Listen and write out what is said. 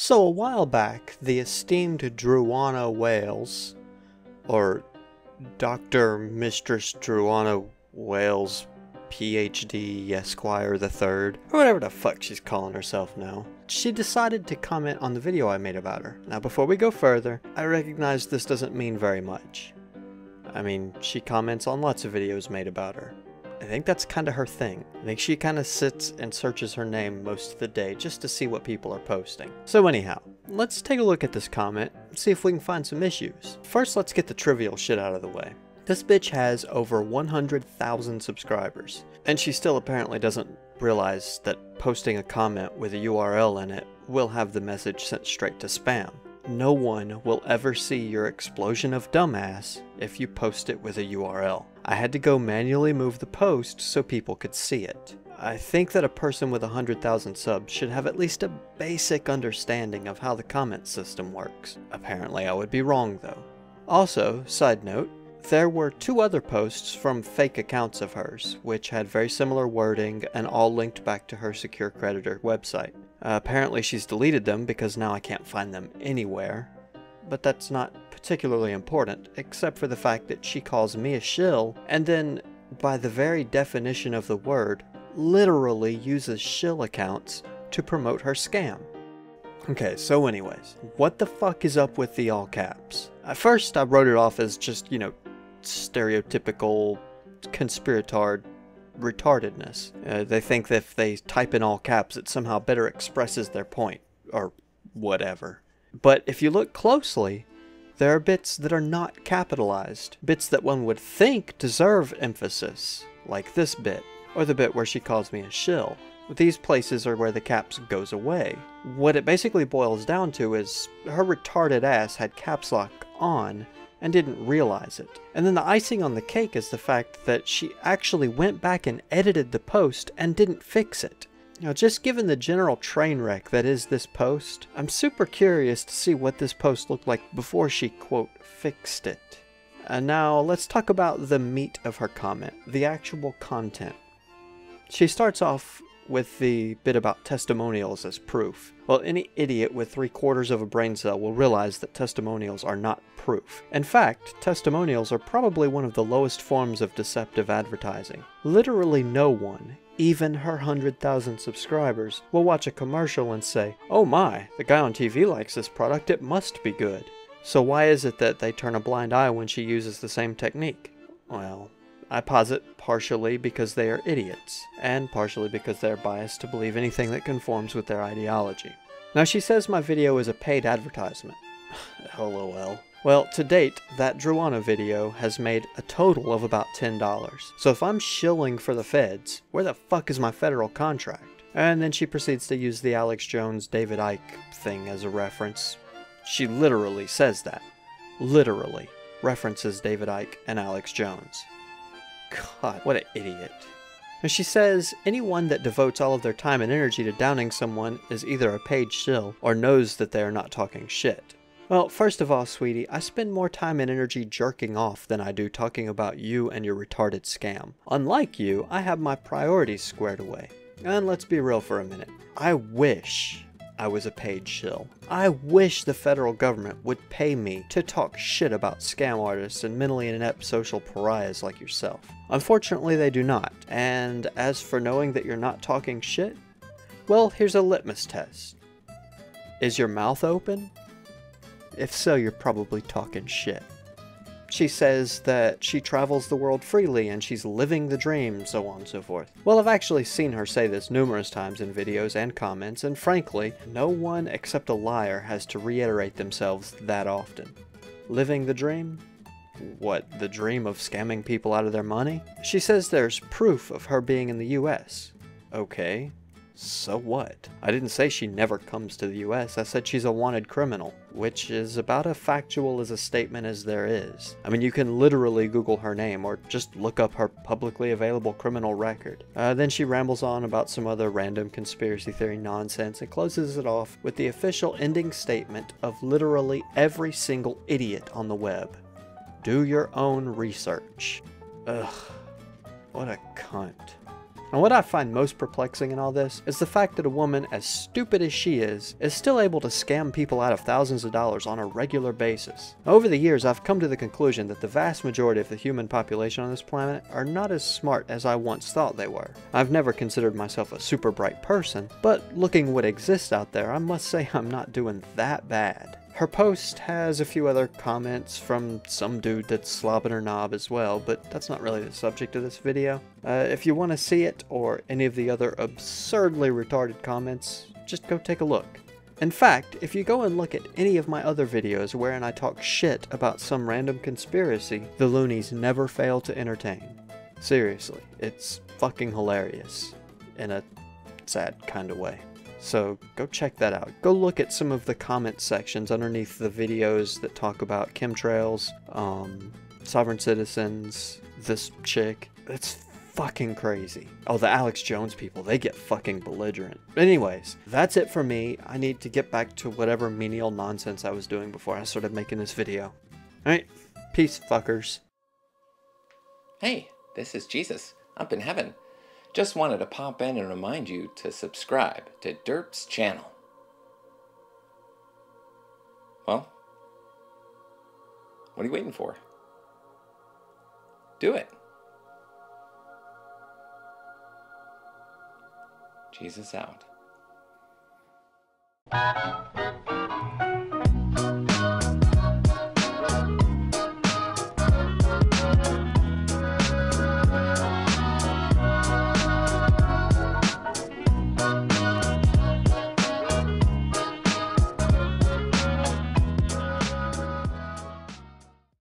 So a while back, the esteemed Druanna Wails, or Dr. Mistress Druanna Wails PhD Esquire the Third, or whatever the fuck she's calling herself now, she decided to comment on the video I made about her. Now before we go further, I recognize this doesn't mean very much. I mean, she comments on lots of videos made about her. I think that's kind of her thing. I think she kind of sits and searches her name most of the day just to see what people are posting. So anyhow, let's take a look at this comment and see if we can find some issues. First, let's get the trivial shit out of the way. This bitch has over 100,000 subscribers, and she still apparently doesn't realize that posting a comment with a URL in it will have the message sent straight to spam. No one will ever see your explosion of dumbass if you post it with a URL. I had to go manually move the post so people could see it. I think that a person with 100,000 subs should have at least a basic understanding of how the comment system works. Apparently I would be wrong though. Also, side note, there were 2 other posts from fake accounts of hers, which had very similar wording and all linked back to her secure creditor website. Apparently she's deleted them because now I can't find them anywhere, but that's not particularly important, except for the fact that she calls me a shill, and then, by the very definition of the word, literally uses shill accounts to promote her scam. Okay, so anyways, what the fuck is up with the all caps? At first I wrote it off as just, stereotypical conspiratard retardedness. They think that if they type in all caps it somehow better expresses their point, or whatever. But if you look closely, there are bits that are not capitalized, bits that one would think deserve emphasis, like this bit, or the bit where she calls me a shill. These places are where the caps goes away. What it basically boils down to is her retarded ass had caps lock on and didn't realize it. And then the icing on the cake is the fact that she actually went back and edited the post and didn't fix it. Now, just given the general train wreck that is this post, I'm super curious to see what this post looked like before she, quote, fixed it. And now let's talk about the meat of her comment, the actual content. She starts off with the bit about testimonials as proof. Well, any idiot with 3/4 of a brain cell will realize that testimonials are not proof. In fact, testimonials are probably one of the lowest forms of deceptive advertising. Literally no one, even her 100,000 subscribers, will watch a commercial and say, "Oh my, the guy on TV likes this product, it must be good." So why is it that they turn a blind eye when she uses the same technique? Well, I posit partially because they are idiots, and partially because they are biased to believe anything that conforms with their ideology. Now she says my video is a paid advertisement. LOL. Well, to date, that Druanna video has made a total of about $10. So if I'm shilling for the feds, where the fuck is my federal contract? And then she proceeds to use the Alex Jones David Icke thing as a reference. She literally says that. Literally references David Icke and Alex Jones. God, what an idiot. And she says anyone that devotes all of their time and energy to downing someone is either a paid shill or knows that they are not talking shit. Well, first of all, sweetie, I spend more time and energy jerking off than I do talking about you and your retarded scam. Unlike you, I have my priorities squared away. And let's be real for a minute. I wish I was a paid shill. I wish the federal government would pay me to talk shit about scam artists and mentally inept social pariahs like yourself. Unfortunately, they do not. And as for knowing that you're not talking shit, well, here's a litmus test. Is your mouth open? If so, you're probably talking shit. She says that she travels the world freely and she's living the dream, so on and so forth. Well, I've actually seen her say this numerous times in videos and comments, and frankly, no one except a liar has to reiterate themselves that often. Living the dream? What, the dream of scamming people out of their money? She says there's proof of her being in the US. Okay, so what? I didn't say she never comes to the US, I said she's a wanted criminal, which is about as factual as a statement as there is. I mean, you can literally Google her name or just look up her publicly available criminal record. Then she rambles on about some other random conspiracy theory nonsense and closes it off with the official ending statement of literally every single idiot on the web. Do your own research. Ugh, what a cunt. And what I find most perplexing in all this is the fact that a woman as stupid as she is still able to scam people out of thousands of dollars on a regular basis. Over the years, I've come to the conclusion that the vast majority of the human population on this planet are not as smart as I once thought they were. I've never considered myself a super bright person, but looking what exists out there, I must say I'm not doing that bad. Her post has a few other comments from some dude that's slobbing her knob as well, but that's not really the subject of this video. If you want to see it, or any of the other absurdly retarded comments, just go take a look. In fact, if you go and look at any of my other videos wherein I talk shit about some random conspiracy, the loonies never fail to entertain. Seriously, it's fucking hilarious. In a sad kind of way. So go check that out. Go look at some of the comment sections underneath the videos that talk about chemtrails, sovereign citizens, this chick. It's fucking crazy. Oh, the Alex Jones people, they get fucking belligerent. Anyways, that's it for me. I need to get back to whatever menial nonsense I was doing before I started making this video. Alright, peace fuckers. Hey, this is Jesus, up in heaven. Just wanted to pop in and remind you to subscribe to Derp's channel. Well, what are you waiting for? Do it. Jesus out.